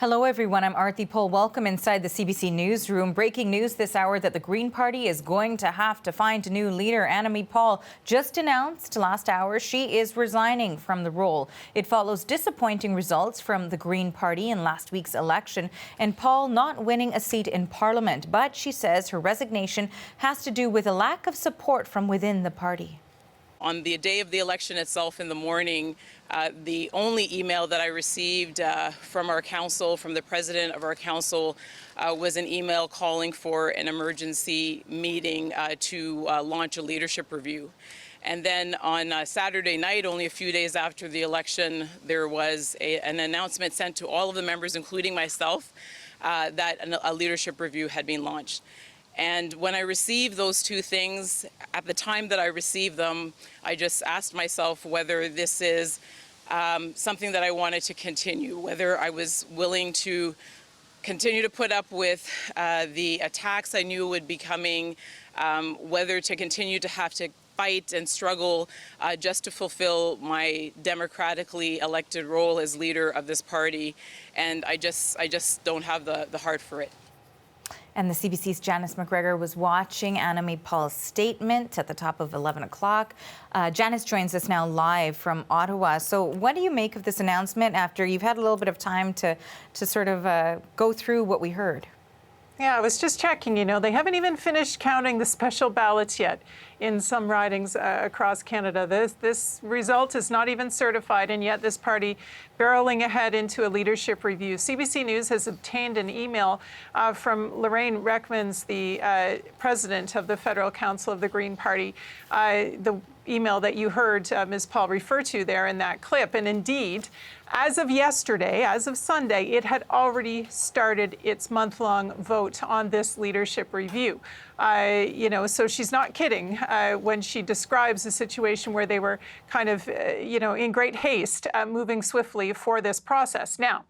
Hello, everyone. I'm Annamie Paul. Welcome inside the CBC newsroom. Breaking news this hour that the Green Party is going to have to find a new leader. Annamie Paul just announced last hour she is resigning from the role. It follows disappointing results from the Green Party in last week's election and Paul not winning a seat in Parliament. But she says her resignation has to do with a lack of support from within the party. On the day of the election itself in the morning, the only email that I received from our council, from the president of our council, was an email calling for an emergency meeting to launch a leadership review. And then on Saturday night, only a few days after the election, there was an announcement sent to all of the members, including myself, that a leadership review had been launched. And when I received those two things, at the time that I received them, I just asked myself whether this is something that I wanted to continue, whether I was willing to continue to put up with the attacks I knew would be coming, whether to continue to have to fight and struggle just to fulfill my democratically elected role as leader of this party. And I just don't have the heart for it. And the CBC's Janice McGregor was watching Annamie Paul's statement at the top of 11 o'clock. Janice joins us now live from Ottawa. So what do you make of this announcement after you've had a little bit of time to sort of go through what we heard? Yeah, I was just checking, they haven't even finished counting the special ballots yet in some ridings across Canada. This result is not even certified, and yet this party barreling ahead into a leadership review. CBC News has obtained an email from Lorraine Reckmans, the president of the Federal Council of the Green Party, the email that you heard Ms. Paul refer to there in that clip. And indeed, as of yesterday, as of Sunday, it had already started its month-long vote on this leadership review. So she's not kidding when she describes a situation where they were kind of, in great haste, moving swiftly for this process. Now,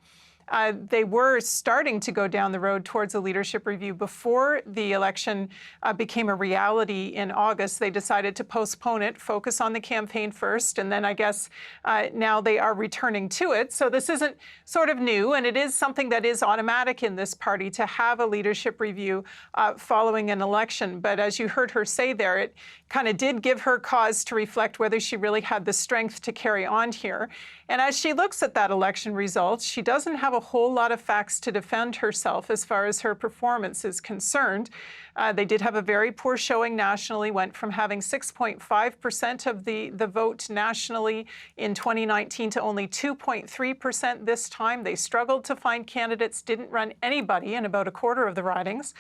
they were starting to go down the road towards a leadership review before the election became a reality in August. They decided to postpone it, focus on the campaign first, and then I guess now they are returning to it. So this isn't sort of new, and it is something that is automatic in this party to have a leadership review following an election. But as you heard her say there, it kind of did give her cause to reflect whether she really had the strength to carry on here. And as she looks at that election result, she doesn't have a whole lot of facts to defend herself as far as her performance is concerned. They did have a very poor showing nationally, went from having 6.5% of the vote nationally in 2019 to only 2.3% this time. They struggled to find candidates, didn't run anybody in about a quarter of the ridings.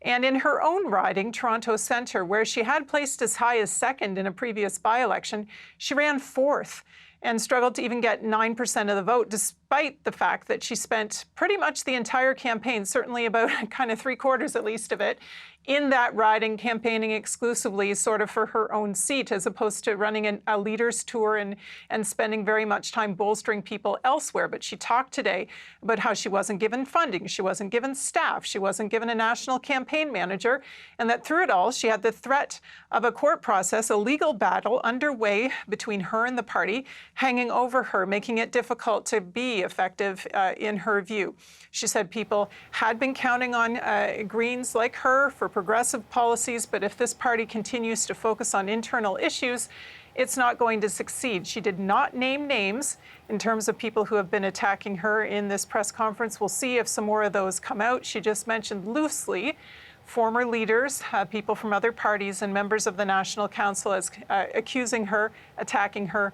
And in her own riding, Toronto Centre, where she had placed as high as second in a previous by-election, she ran fourth and struggled to even get 9% of the vote, despite the fact that she spent pretty much the entire campaign, certainly about kind of 3/4 at least of it, in that riding, campaigning exclusively sort of for her own seat, as opposed to running a leaders tour and spending very much time bolstering people elsewhere. But she talked today about how she wasn't given funding, she wasn't given staff, she wasn't given a national campaign manager, and that through it all, she had the threat of a court process, a legal battle underway between her and the party, hanging over her, making it difficult to be effective in her view. She said people had been counting on Greens like her for progressive policies, but if this party continues to focus on internal issues, it's not going to succeed. She did not name names in terms of people who have been attacking her in this press conference. We'll see if some more of those come out. She just mentioned loosely former leaders, people from other parties and members of the National Council as accusing her, attacking her,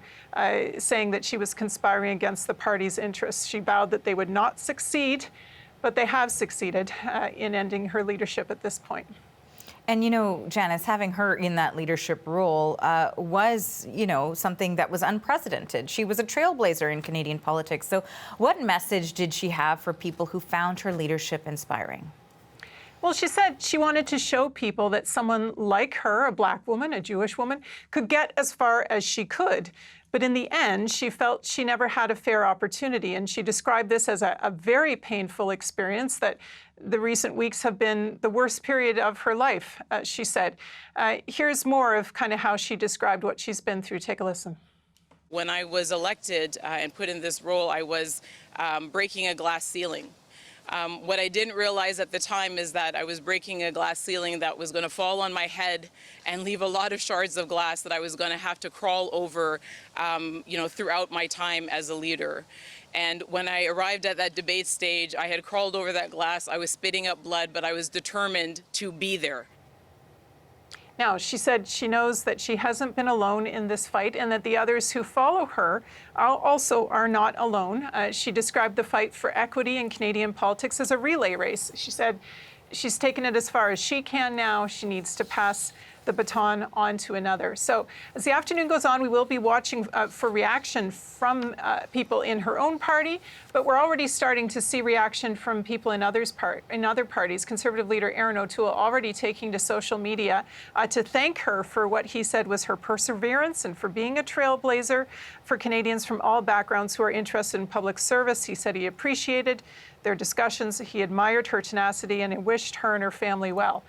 saying that she was conspiring against the party's interests. She vowed that they would not succeed, but they have succeeded in ending her leadership at this point. And, Janice, having her in that leadership role was, something that was unprecedented. She was a trailblazer in Canadian politics. So what message did she have for people who found her leadership inspiring? Well, she said she wanted to show people that someone like her, a Black woman, a Jewish woman, could get as far as she could. But in the end, she felt she never had a fair opportunity. And she described this as a very painful experience, that the recent weeks have been the worst period of her life, she said. Here's more of kind of how she described what she's been through. Take a listen. When I was elected and put in this role, I was breaking a glass ceiling. What I didn't realize at the time is that I was breaking a glass ceiling that was going to fall on my head and leave a lot of shards of glass that I was going to have to crawl over, throughout my time as a leader. And when I arrived at that debate stage, I had crawled over that glass. I was spitting up blood, but I was determined to be there. Now, she said she knows that she hasn't been alone in this fight and that the others who follow her also are not alone. She described the fight for equity in Canadian politics as a relay race. She said she's taken it as far as she can now. She needs to pass the baton on to another. So as the afternoon goes on, we will be watching for reaction from people in her own party, but we're already starting to see reaction from people in other parties. Conservative leader Aaron O'Toole already taking to social media to thank her for what he said was her perseverance and for being a trailblazer for Canadians from all backgrounds who are interested in public service. He said he appreciated their discussions, he admired her tenacity, and he wished her and her family well.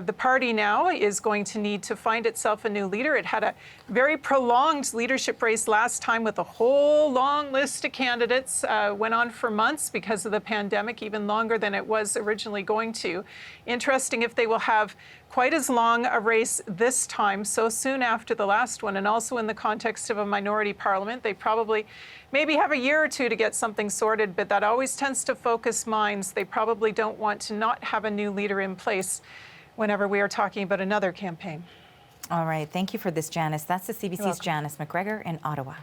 The party now is going to need to find itself a new leader. It had a very prolonged leadership race last time with a whole long list of candidates. Went on for months because of the pandemic, even longer than it was originally going to. Interesting if they will have quite as long a race this time, so soon after the last one, and also in the context of a minority parliament. They probably maybe have a year or two to get something sorted, but that always tends to focus minds. They probably don't want to not have a new leader in place whenever we are talking about another campaign. All right. Thank you for this, Janice. That's the CBC's Janice McGregor in Ottawa.